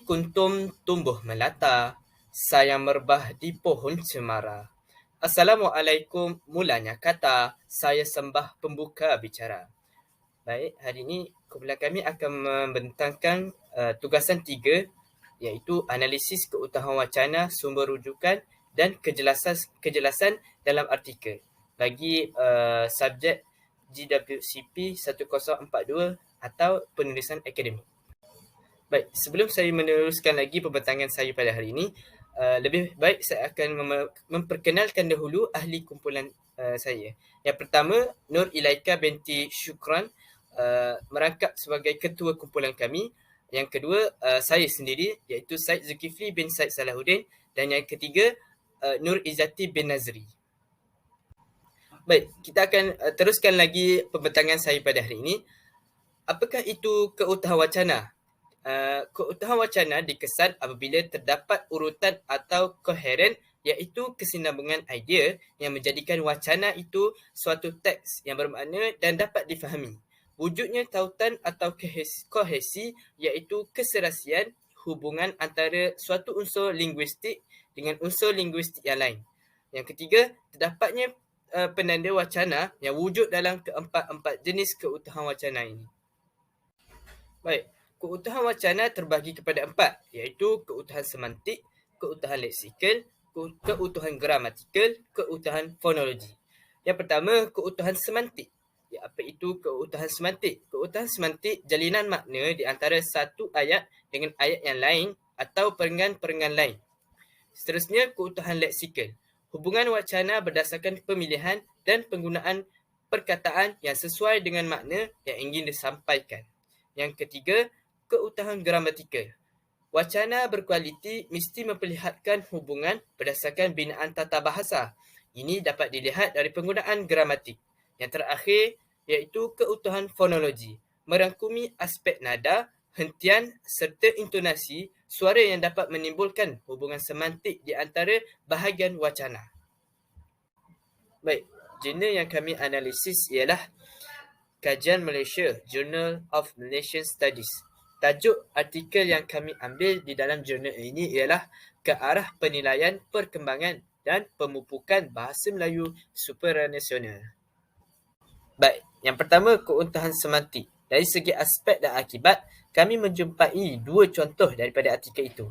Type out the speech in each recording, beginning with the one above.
kuntum tumbuh melata, sayang merbah di pohon cemara. Assalamualaikum, mulanya kata, saya sembah pembuka bicara. Baik, hari ini kumpulan kami akan membentangkan tugasan 3, iaitu analisis keutamaan wacana, sumber rujukan dan kejelasan dalam artikel bagi subjek GWCP 1042 atau penulisan akademik. Baik, sebelum saya meneruskan lagi pembentangan saya pada hari ini, lebih baik saya akan memperkenalkan dahulu ahli kumpulan saya. Yang pertama, Nur Ilaika binti Syukran, merangkap sebagai ketua kumpulan kami. Yang kedua, saya sendiri, iaitu Syed Zulkifli bin Syed Salahuddin. Dan yang ketiga, Nur Izzati bin Nazri. Baik, kita akan teruskan lagi pembentangan saya pada hari ini. Apakah itu keutamaan wacana? Keutamaan wacana dikesan apabila terdapat urutan atau koheren, iaitu kesinambungan idea yang menjadikan wacana itu suatu teks yang bermakna dan dapat difahami. Wujudnya tautan atau kohesi, iaitu keserasian hubungan antara suatu unsur linguistik dengan unsur linguistik yang lain. Yang ketiga, terdapatnya penanda wacana yang wujud dalam keempat-empat jenis keutamaan wacana ini. Baik, keutamaan wacana terbahagi kepada 4, iaitu keutamaan semantik, keutamaan leksikal, keutamaan gramatikal, keutamaan fonologi. Yang pertama, keutamaan semantik. Apa itu keutamaan semantik? Keutamaan semantik jalinan makna di antara satu ayat dengan ayat yang lain atau perenggan-perenggan lain. Seterusnya, keutamaan leksikal. Hubungan wacana berdasarkan pemilihan dan penggunaan perkataan yang sesuai dengan makna yang ingin disampaikan. Yang ketiga, keutamaan gramatikal. Wacana berkualiti mesti memperlihatkan hubungan berdasarkan binaan tata bahasa. Ini dapat dilihat dari penggunaan gramatik. Yang terakhir, iaitu keutamaan fonologi. Merangkumi aspek nada, hentian serta intonasi suara yang dapat menimbulkan hubungan semantik di antara bahagian wacana. Baik, jurnal yang kami analisis ialah Kajian Malaysia, Journal of Malaysian Studies. Tajuk artikel yang kami ambil di dalam jurnal ini ialah Kearah Penilaian Perkembangan dan Pemupukan Bahasa Melayu Supranasional. Baik, yang pertama, keutamaan semantik. Dari segi aspek dan akibat, kami menjumpai 2 contoh daripada artikel itu.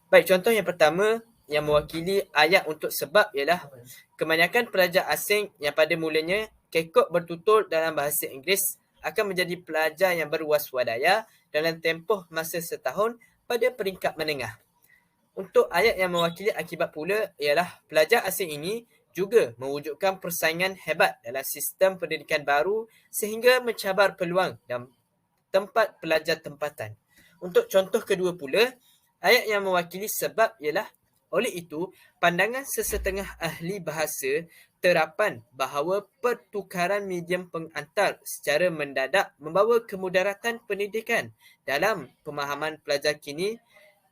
Baik, contoh yang pertama yang mewakili ayat untuk sebab ialah kebanyakan pelajar asing yang pada mulanya kekok bertutur dalam bahasa Inggeris akan menjadi pelajar yang berwaswadaya dalam tempoh masa setahun pada peringkat menengah. Untuk ayat yang mewakili akibat pula ialah pelajar asing ini juga mewujudkan persaingan hebat dalam sistem pendidikan baru sehingga mencabar peluang dan tempat pelajar tempatan. Untuk contoh kedua pula, ayat yang mewakili sebab ialah oleh itu, pandangan sesetengah ahli bahasa terapan bahawa pertukaran medium pengantar secara mendadak membawa kemudaratan pendidikan dalam pemahaman pelajar kini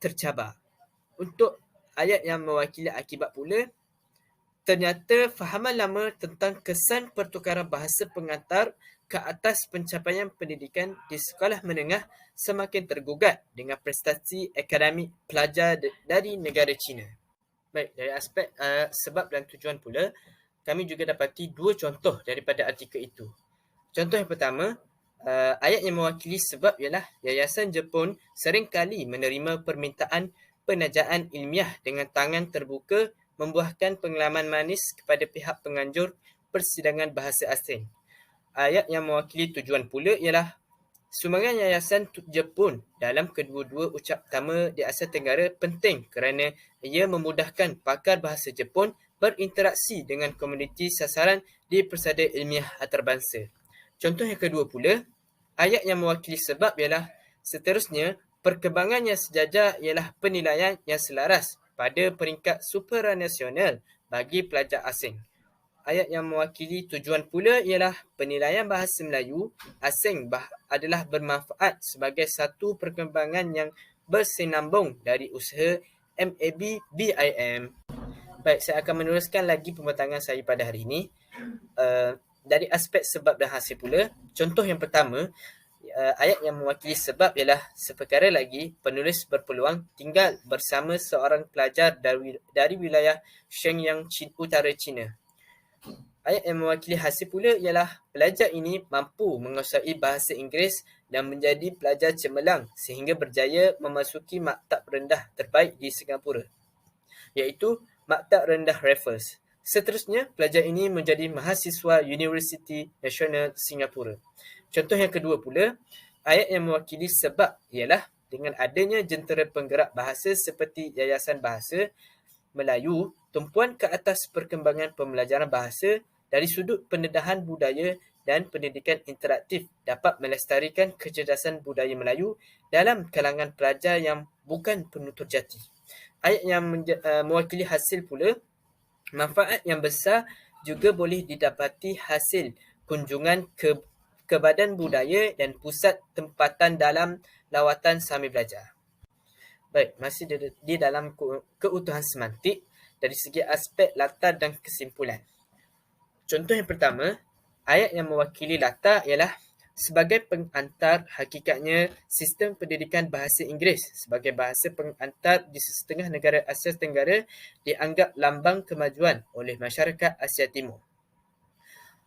tercabar. Untuk ayat yang mewakili akibat pula, ternyata fahaman lama tentang kesan pertukaran bahasa pengantar ke atas pencapaian pendidikan di sekolah menengah semakin tergugat dengan prestasi akademik pelajar dari negara China. Baik, dari aspek sebab dan tujuan pula, kami juga dapati 2 contoh daripada artikel itu. Contoh yang pertama, ayat yang mewakili sebab ialah Yayasan Jepun seringkali menerima permintaan penajaan ilmiah dengan tangan terbuka membuahkan pengalaman manis kepada pihak penganjur persidangan bahasa asing. Ayat yang mewakili tujuan pula ialah sumbangan Yayasan Jepun dalam kedua-dua ucap utama di Asia Tenggara penting kerana ia memudahkan pakar bahasa Jepun berinteraksi dengan komuniti sasaran di persada ilmiah antarabangsa. Contoh yang kedua pula, ayat yang mewakili sebab ialah seterusnya perkembangan yang sejajar ialah penilaian yang selaras pada peringkat supranasional bagi pelajar asing. Ayat yang mewakili tujuan pula ialah penilaian bahasa Melayu asing adalah bermanfaat sebagai satu perkembangan yang bersenambung dari usaha MAB BIM. Baik, saya akan meneruskan lagi pembentangan saya pada hari ini. Dari aspek sebab dan hasil pula, contoh yang pertama, ayat yang mewakili sebab ialah seperkara lagi penulis berpeluang tinggal bersama seorang pelajar dari wilayah Shenyang, utara China. Ayat yang mewakili hasil pula ialah pelajar ini mampu menguasai bahasa Inggeris dan menjadi pelajar cemerlang sehingga berjaya memasuki maktab rendah terbaik di Singapura, iaitu Maktab Rendah Raffles. Seterusnya, pelajar ini menjadi mahasiswa Universiti Nasional Singapura. Contoh yang kedua pula, ayat yang mewakili sebab ialah dengan adanya jentera penggerak bahasa seperti Yayasan Bahasa Melayu, tumpuan ke atas perkembangan pembelajaran bahasa dari sudut pendedahan budaya dan pendidikan interaktif dapat melestarikan kecerdasan budaya Melayu dalam kalangan pelajar yang bukan penutur jati. Ayat yang mewakili hasil pula, manfaat yang besar juga boleh didapati hasil kunjungan ke Badan Budaya dan Pusat Tempatan dalam lawatan sambil belajar. Baik, masih di dalam keutuhan semantik dari segi aspek latar dan kesimpulan. Contoh yang pertama, ayat yang mewakili latar ialah sebagai pengantar. Hakikatnya, sistem pendidikan bahasa Inggeris sebagai bahasa pengantar di setengah negara Asia Tenggara dianggap lambang kemajuan oleh masyarakat Asia Timur.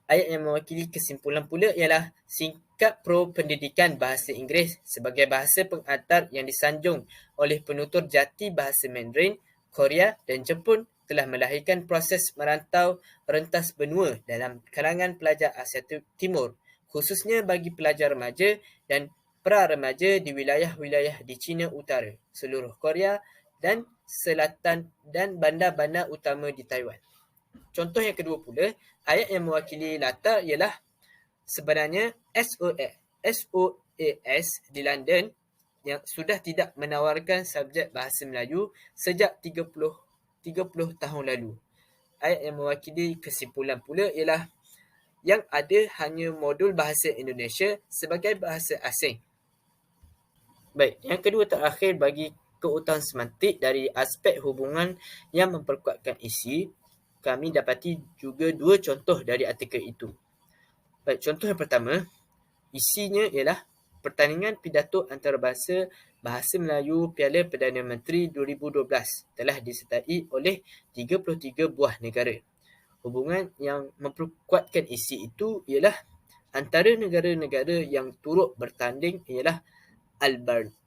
Ayat yang mewakili kesimpulan pula ialah sikap pro pendidikan bahasa Inggeris sebagai bahasa pengantar yang disanjung oleh penutur jati bahasa Mandarin, Korea dan Jepun telah melahirkan proses merantau rentas benua dalam kalangan pelajar Asia Timur, khususnya bagi pelajar remaja dan pra-remaja di wilayah-wilayah di China Utara, seluruh Korea dan Selatan dan bandar-bandar utama di Taiwan. Contoh yang kedua pula, ayat yang mewakili latar ialah sebenarnya SOAS di London yang sudah tidak menawarkan subjek bahasa Melayu sejak 30 tahun lalu. Ayat yang mewakili kesimpulan pula ialah yang ada hanya modul bahasa Indonesia sebagai bahasa asing. Baik, yang kedua terakhir bagi keutuhan semantik dari aspek hubungan yang memperkuatkan isi, kami dapati juga dua contoh dari artikel itu. Baik, contoh yang pertama, isinya ialah pertandingan pidato antarabangsa Bahasa Melayu Piala Perdana Menteri 2012 telah disertai oleh 33 buah negara. Hubungan yang memperkuatkan isi itu ialah antara negara-negara yang turut bertanding ialah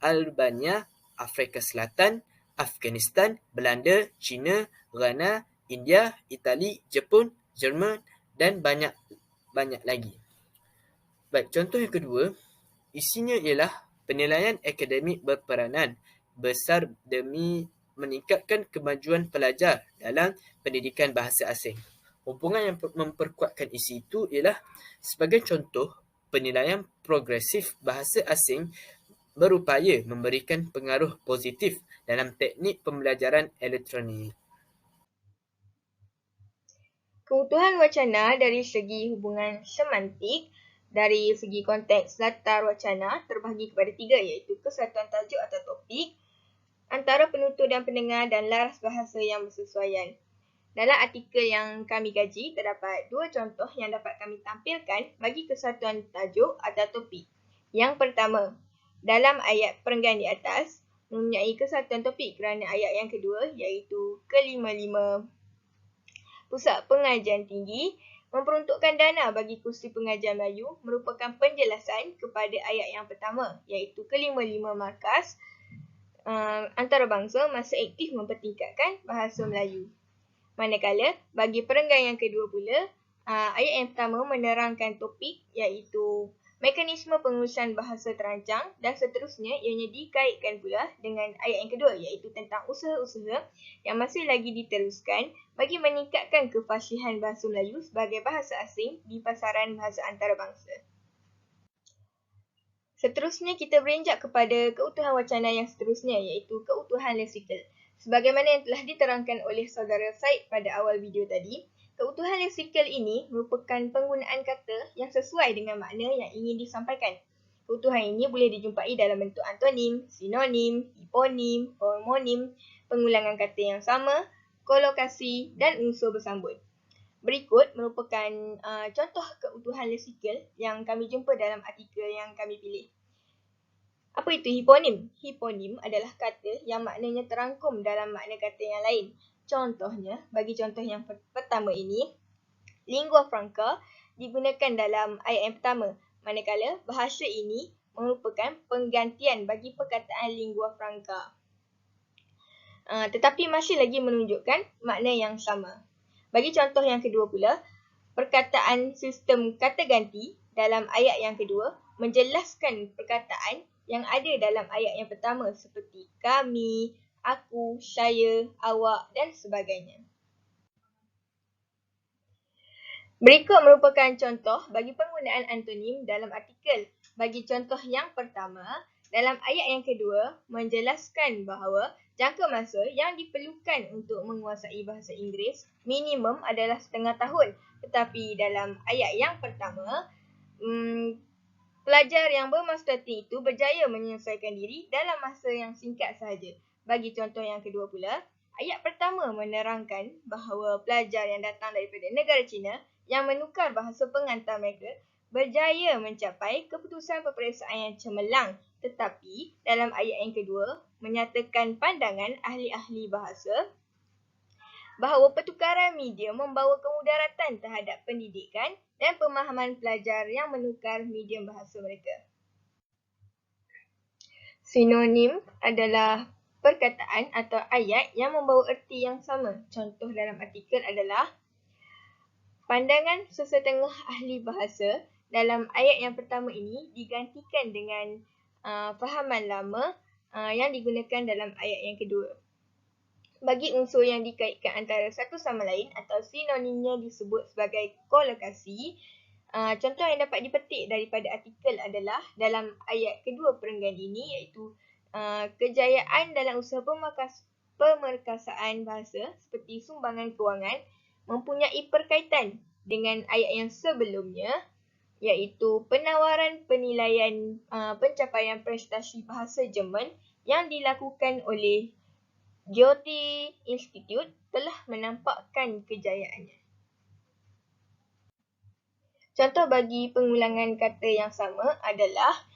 Albania, Afrika Selatan, Afghanistan, Belanda, China, Ghana, India, Itali, Jepun, Jerman dan banyak lagi. Baik, contoh yang kedua, isinya ialah penilaian akademik berperanan besar demi meningkatkan kemajuan pelajar dalam pendidikan bahasa asing. Hubungan yang memperkuatkan isi itu ialah sebagai contoh, penilaian progresif bahasa asing berupaya memberikan pengaruh positif dalam teknik pembelajaran elektronik. Keutuhan wacana dari segi hubungan semantik, dari segi konteks latar wacana terbahagi kepada tiga, iaitu kesatuan tajuk atau topik, antara penutur dan pendengar dan laras bahasa yang bersesuaian. Dalam artikel yang kami kaji, terdapat dua contoh yang dapat kami tampilkan bagi kesatuan tajuk atau topik. Yang pertama, dalam ayat perenggan di atas, mempunyai kesatuan topik kerana ayat yang kedua, iaitu ke-55. Pusat Pengajian Tinggi memperuntukkan dana bagi kursi pengajian Melayu merupakan penjelasan kepada ayat yang pertama, iaitu ke-55 markas antarabangsa masih aktif mempertingkatkan bahasa Melayu. Manakala, bagi perenggan yang kedua pula, ayat yang pertama menerangkan topik iaitu mekanisme pengurusan bahasa terancang dan seterusnya, ianya dikaitkan pula dengan ayat yang kedua iaitu tentang usaha-usaha yang masih lagi diteruskan bagi meningkatkan kefasihan bahasa Melayu sebagai bahasa asing di pasaran bahasa antarabangsa. Seterusnya kita beranjak kepada keutuhan wacana yang seterusnya iaitu keutuhan leksikal. Sebagaimana yang telah diterangkan oleh saudara Said pada awal video tadi, keutuhan leksikal ini merupakan penggunaan kata yang sesuai dengan makna yang ingin disampaikan. Keutuhan ini boleh dijumpai dalam bentuk antonim, sinonim, hiponim, homonim, pengulangan kata yang sama, kolokasi dan unsur bersambut. Berikut merupakan contoh keutuhan leksikal yang kami jumpa dalam artikel yang kami pilih. Apa itu hiponim? Hiponim adalah kata yang maknanya terangkum dalam makna kata yang lain. Contohnya, bagi contoh yang pertama ini, lingua franca digunakan dalam ayat yang pertama, manakala bahasa ini merupakan penggantian bagi perkataan lingua franca. Tetapi masih lagi menunjukkan makna yang sama. Bagi contoh yang kedua pula, perkataan sistem kata ganti dalam ayat yang kedua menjelaskan perkataan yang ada dalam ayat yang pertama seperti kami, aku, saya, awak dan sebagainya. Berikut merupakan contoh bagi penggunaan antonim dalam artikel. Bagi contoh yang pertama, dalam ayat yang kedua menjelaskan bahawa jangka masa yang diperlukan untuk menguasai bahasa Inggeris minimum adalah setengah tahun. Tetapi dalam ayat yang pertama, pelajar yang bermaster tinggi itu berjaya menyelesaikan diri dalam masa yang singkat sahaja. Bagi contoh yang kedua pula, ayat pertama menerangkan bahawa pelajar yang datang daripada negara China yang menukar bahasa pengantar mereka berjaya mencapai keputusan peperiksaan yang cemerlang. Tetapi dalam ayat yang kedua menyatakan pandangan ahli-ahli bahasa bahawa pertukaran media membawa kemudaratan terhadap pendidikan dan pemahaman pelajar yang menukar medium bahasa mereka. Sinonim adalah perkataan atau ayat yang membawa erti yang sama. Contoh dalam artikel adalah pandangan sesetengah ahli bahasa dalam ayat yang pertama ini digantikan dengan fahaman lama yang digunakan dalam ayat yang kedua. Bagi unsur yang dikaitkan antara satu sama lain atau sinonimnya disebut sebagai kolokasi. Contoh yang dapat dipetik daripada artikel adalah dalam ayat kedua perenggan ini iaitu kejayaan dalam usaha pemerkasaan bahasa seperti sumbangan kewangan mempunyai perkaitan dengan ayat yang sebelumnya iaitu penawaran penilaian pencapaian prestasi bahasa Jerman yang dilakukan oleh Goethe Institute telah menampakkan kejayaannya. Contoh bagi pengulangan kata yang sama adalah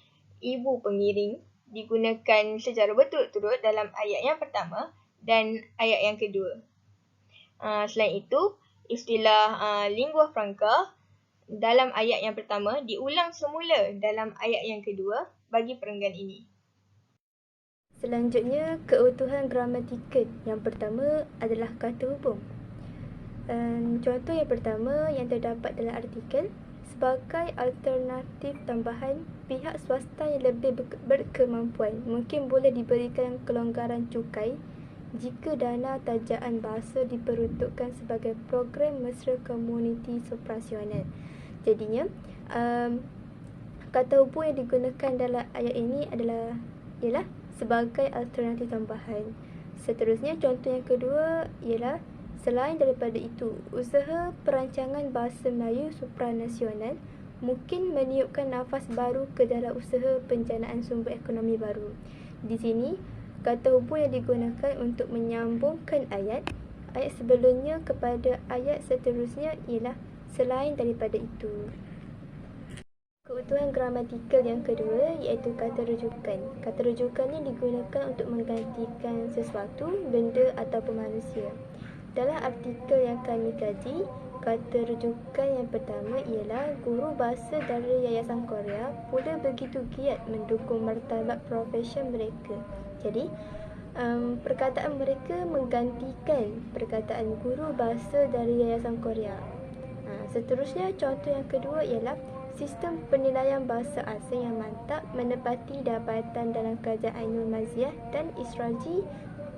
ibu pengiring digunakan secara berturut-turut dalam ayat yang pertama dan ayat yang kedua. Selain itu, istilah lingua franca dalam ayat yang pertama diulang semula dalam ayat yang kedua bagi perenggan ini. Selanjutnya, keutuhan gramatikal. Yang pertama adalah kata hubung. Contoh yang pertama yang terdapat dalam artikel, sebagai alternatif tambahan, pihak swasta yang lebih berkemampuan mungkin boleh diberikan kelonggaran cukai jika dana tajaan bahasa diperuntukkan sebagai program mesra komuniti operasional. Jadinya, kata hubung yang digunakan dalam ayat ini ialah sebagai alternatif tambahan. Seterusnya, contoh yang kedua ialah selain daripada itu, usaha perancangan bahasa Melayu supranasional mungkin meniupkan nafas baru ke dalam usaha penjanaan sumber ekonomi baru. Di sini, kata hubung yang digunakan untuk menyambungkan ayat sebelumnya kepada ayat seterusnya ialah selain daripada itu. Keutuhan gramatikal yang kedua iaitu kata rujukan. Kata rujukan ini digunakan untuk menggantikan sesuatu, benda ataupun manusia. Dalam artikel yang kami kaji, kata rujukan yang pertama ialah guru bahasa dari Yayasan Korea pula begitu giat mendukung martabat profesion mereka. Jadi, perkataan mereka menggantikan perkataan guru bahasa dari Yayasan Korea. Seterusnya, contoh yang kedua ialah sistem penilaian bahasa asing yang mantap menepati jabatan dalam kerajaan Ainul Maziah dan Israji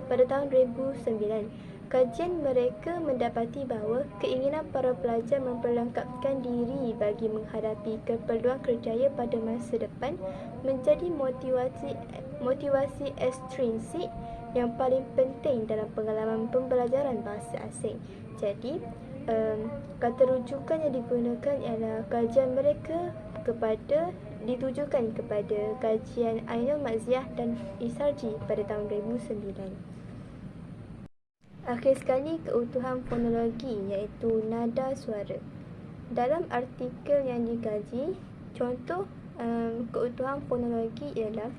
pada tahun 2009. Kajian mereka mendapati bahawa keinginan para pelajar memperlengkapkan diri bagi menghadapi keperluan kerjaya pada masa depan menjadi motivasi ekstrinsik yang paling penting dalam pengalaman pembelajaran bahasa asing. Jadi, kata rujukan yang digunakan ialah kajian mereka ditujukan kepada kajian Ainul Maziah dan Isarji pada tahun 2009. Akhir sekali, keutuhan fonologi iaitu nada suara. Dalam artikel yang dikaji, contoh keutuhan fonologi ialah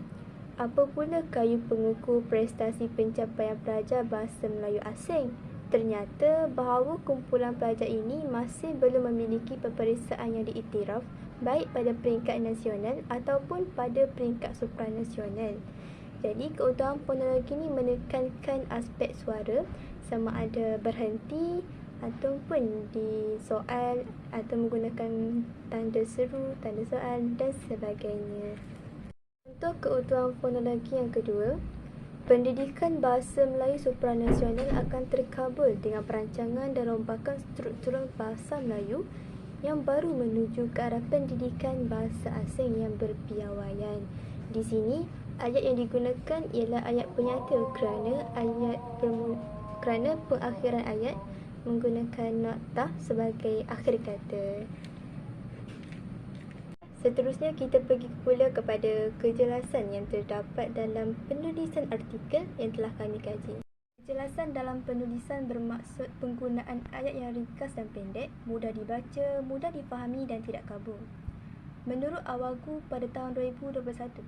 apabila kayu pengukur prestasi pencapaian pelajar bahasa Melayu asing, ternyata bahawa kumpulan pelajar ini masih belum memiliki peperiksaan yang diiktiraf baik pada peringkat nasional ataupun pada peringkat supranasional. Jadi, keutuhan fonologi ini menekankan aspek suara sama ada berhenti ataupun di soal atau menggunakan tanda seru, tanda soal dan sebagainya. Contoh keutuhan fonologi yang kedua, pendidikan bahasa Melayu supranasional akan terkabul dengan perancangan dan rombakan struktural bahasa Melayu yang baru menuju ke arah pendidikan bahasa asing yang berpiawaian. Di sini, ayat yang digunakan ialah ayat penyata kerana pengakhiran ayat menggunakan noktah sebagai akhir kata. Seterusnya, kita pergi pula kepada kejelasan yang terdapat dalam penulisan artikel yang telah kami kaji. Kejelasan dalam penulisan bermaksud penggunaan ayat yang ringkas dan pendek, mudah dibaca, mudah difahami dan tidak kabur. Menurut Awagu pada tahun 2021,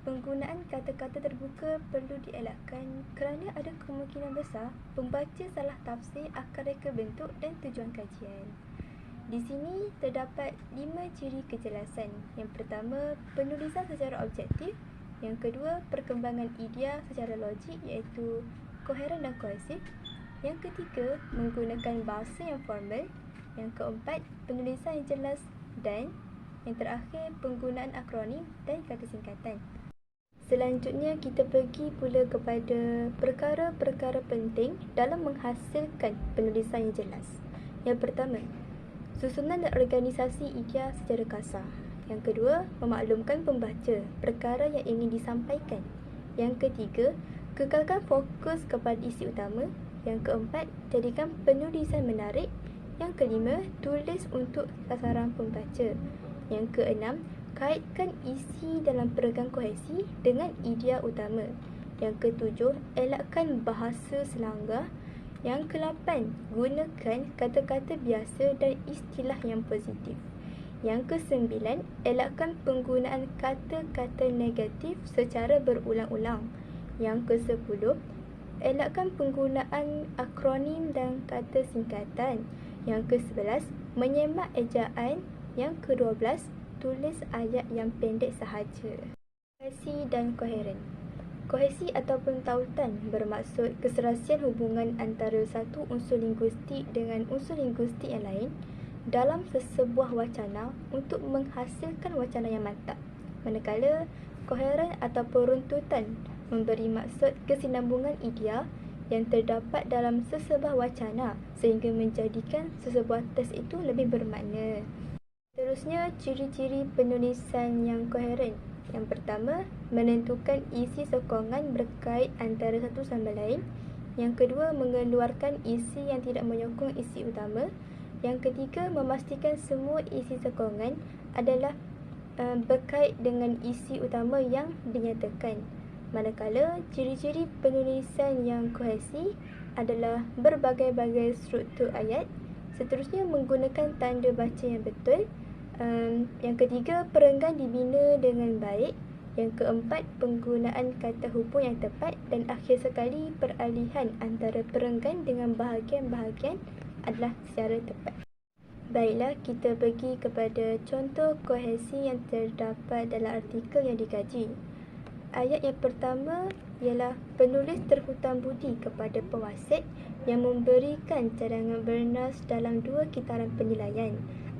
penggunaan kata-kata terbuka perlu dielakkan kerana ada kemungkinan besar pembaca salah tafsir akar reka bentuk dan tujuan kajian. Di sini terdapat 5 ciri kejelasan. Yang pertama, penulisan secara objektif. Yang kedua, perkembangan idea secara logik iaitu koheren dan kohesif. Yang ketiga, menggunakan bahasa yang formal. Yang keempat, penulisan yang jelas. Dan yang terakhir, penggunaan akronim dan kata singkatan. Selanjutnya, kita pergi pula kepada perkara-perkara penting dalam menghasilkan penulisan yang jelas. Yang pertama, susunan dan organisasi idea secara kasar. Yang kedua, memaklumkan pembaca perkara yang ingin disampaikan. Yang ketiga, kekalkan fokus kepada isi utama. Yang keempat, jadikan penulisan menarik. Yang kelima, tulis untuk sasaran pembaca. Yang keenam, kaitkan isi dalam peregang kohesi dengan idea utama. Yang ketujuh, elakkan bahasa selanggar. Yang ke-8, gunakan kata-kata biasa dan istilah yang positif. Yang ke-9, elakkan penggunaan kata-kata negatif secara berulang-ulang. Yang ke-10, elakkan penggunaan akronim dan kata singkatan. Yang ke-11, menyemak ejaan. Yang ke-12, tulis ayat yang pendek sahaja. Kohesi dan koheren. Kohesi ataupun tautan bermaksud keserasian hubungan antara satu unsur linguistik dengan unsur linguistik yang lain dalam sesebuah wacana untuk menghasilkan wacana yang mantap. Manakala koheren ataupun runtutan memberi maksud kesinambungan idea yang terdapat dalam sesebuah wacana sehingga menjadikan sesebuah teks itu lebih bermakna. Seterusnya, ciri-ciri penulisan yang koheren. Yang pertama, menentukan isi sokongan berkait antara satu sama lain. Yang kedua, mengeluarkan isi yang tidak menyokong isi utama. Yang ketiga, memastikan semua isi sokongan adalah berkait dengan isi utama yang dinyatakan. Manakala, ciri-ciri penulisan yang kohesi adalah berbagai-bagai struktur ayat. Seterusnya, menggunakan tanda baca yang betul. Yang ketiga, perenggan dibina dengan baik. Yang keempat, penggunaan kata hubung yang tepat. Dan akhir sekali, peralihan antara perenggan dengan bahagian-bahagian adalah secara tepat. Baiklah, kita pergi kepada contoh kohesi yang terdapat dalam artikel yang dikaji. Ayat yang pertama ialah penulis terhutang budi kepada pewasit yang memberikan cadangan bernas dalam 2 kitaran penilaian.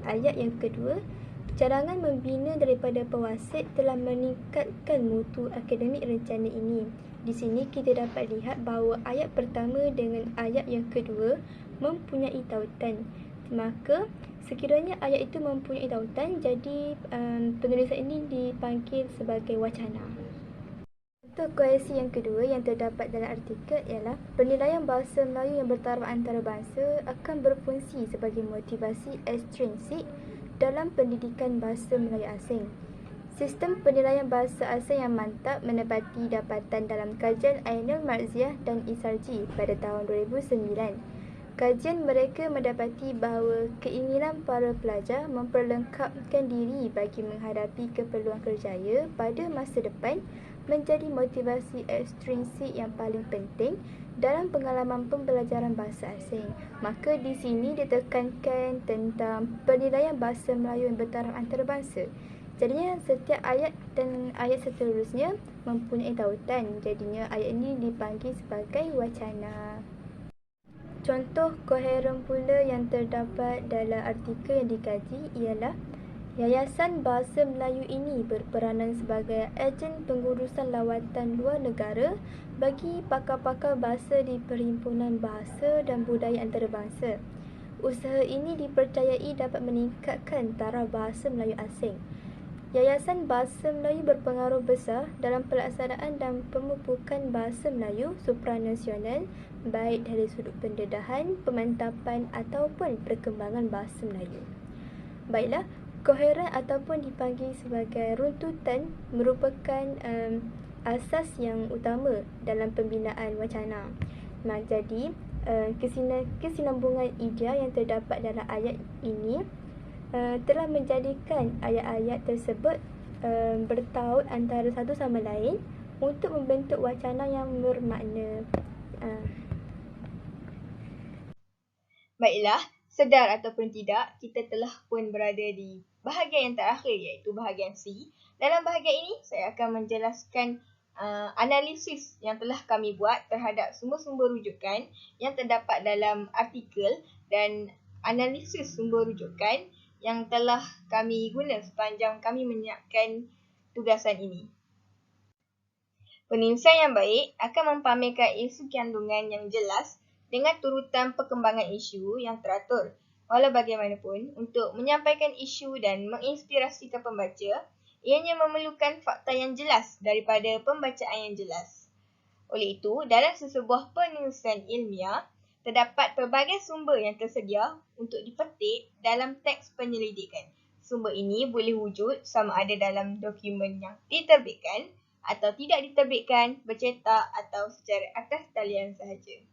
Ayat yang kedua, cadangan membina daripada pewasit telah meningkatkan mutu akademik rencana ini. Di sini kita dapat lihat bahawa ayat pertama dengan ayat yang kedua mempunyai tautan. Maka sekiranya ayat itu mempunyai tautan, jadi penulisan ini dipanggil sebagai wacana. Contoh kohesi yang kedua yang terdapat dalam artikel ialah penilaian bahasa Melayu yang bertaraf antarabangsa akan berfungsi sebagai motivasi ekstrinsik dalam pendidikan bahasa Melayu asing. Sistem penilaian bahasa asing yang mantap menepati dapatan dalam kajian Ainul Marziah dan Isarji pada tahun 2009. Kajian mereka mendapati bahawa keinginan para pelajar memperlengkapkan diri bagi menghadapi keperluan kerjaya pada masa depan menjadi motivasi ekstrinsik yang paling penting dalam pengalaman pembelajaran bahasa asing. Maka di sini ditekankan tentang penilaian bahasa Melayu yang bertaraf antarabangsa. Jadinya setiap ayat dan ayat seterusnya mempunyai tautan. Jadinya ayat ini dipanggil sebagai wacana. Contoh koheren pula yang terdapat dalam artikel yang dikaji ialah Yayasan Bahasa Melayu ini berperanan sebagai ejen pengurusan lawatan luar negara bagi pakar-pakar bahasa di Perhimpunan Bahasa dan Budaya Antarabangsa. Usaha ini dipercayai dapat meningkatkan taraf bahasa Melayu asing. Yayasan Bahasa Melayu berpengaruh besar dalam pelaksanaan dan pemupukan bahasa Melayu supranasional baik dari sudut pendedahan, pemantapan ataupun perkembangan bahasa Melayu. Baiklah, koheren ataupun dipanggil sebagai runtutan merupakan asas yang utama dalam pembinaan wacana. Jadi, kesinambungan idea yang terdapat dalam ayat ini telah menjadikan ayat-ayat tersebut bertaut antara satu sama lain untuk membentuk wacana yang bermakna. Baiklah, sedar ataupun tidak, kita telah pun berada di bahagian yang terakhir iaitu bahagian C. Dalam bahagian ini, saya akan menjelaskan analisis yang telah kami buat terhadap sumber-sumber rujukan yang terdapat dalam artikel dan analisis sumber rujukan yang telah kami guna sepanjang kami menyiapkan tugasan ini. Penulisan yang baik akan mempamerkan isu kandungan yang jelas dengan turutan perkembangan isu yang teratur. Walau bagaimanapun, untuk menyampaikan isu dan menginspirasikan pembaca, ianya memerlukan fakta yang jelas daripada pembacaan yang jelas. Oleh itu, dalam sesebuah penulisan ilmiah, terdapat pelbagai sumber yang tersedia untuk dipetik dalam teks penyelidikan. Sumber ini boleh wujud sama ada dalam dokumen yang diterbitkan atau tidak diterbitkan, bercetak atau secara atas talian sahaja.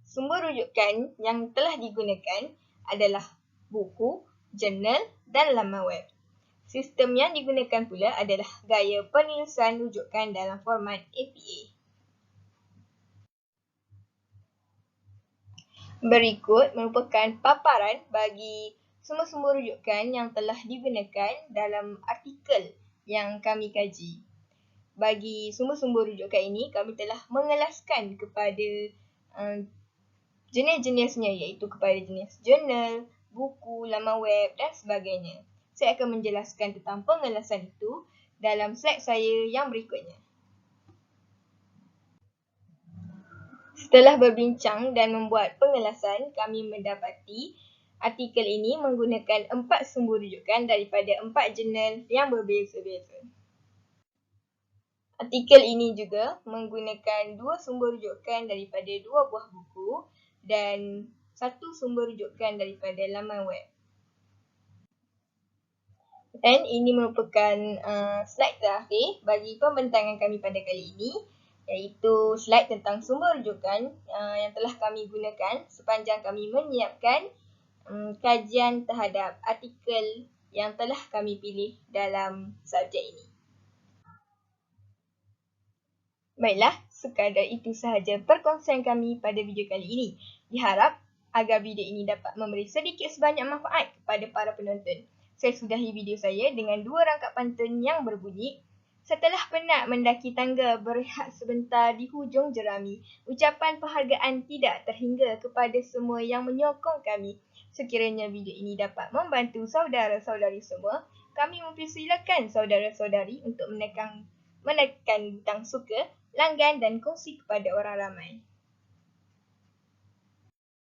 Sumber rujukan yang telah digunakan adalah buku, jurnal dan laman web. Sistem yang digunakan pula adalah gaya penulisan rujukan dalam format APA. Berikut merupakan paparan bagi sumber-sumber rujukan yang telah digunakan dalam artikel yang kami kaji. Bagi sumber-sumber rujukan ini, kami telah mengelaskan kepada jenis-jenisnya iaitu kepada jenis jurnal, buku, laman web dan sebagainya. Saya akan menjelaskan tentang pengelasan itu dalam slide saya yang berikutnya. Setelah berbincang dan membuat pengelasan, kami mendapati artikel ini menggunakan 4 sumber rujukan daripada 4 jurnal yang berbeza-beza. Artikel ini juga menggunakan 2 sumber rujukan daripada 2 buah buku dan 1 sumber rujukan daripada laman web. Dan ini merupakan slide terakhir bagi pembentangan kami pada kali ini, iaitu slide tentang sumber rujukan yang telah kami gunakan sepanjang kami menyiapkan kajian terhadap artikel yang telah kami pilih dalam subjek ini. Baiklah, sekadar itu sahaja perkongsian kami pada video kali ini. Diharap agar video ini dapat memberi sedikit sebanyak manfaat kepada para penonton. Saya sudahi video saya dengan 2 rangkap pantun yang berbunyi, setelah penat mendaki tangga berehat sebentar di hujung jerami, ucapan penghargaan tidak terhingga kepada semua yang menyokong kami. Sekiranya video ini dapat membantu saudara-saudari semua, kami mempersilakan saudara-saudari untuk menekan butang suka, langgan dan kongsi kepada orang ramai.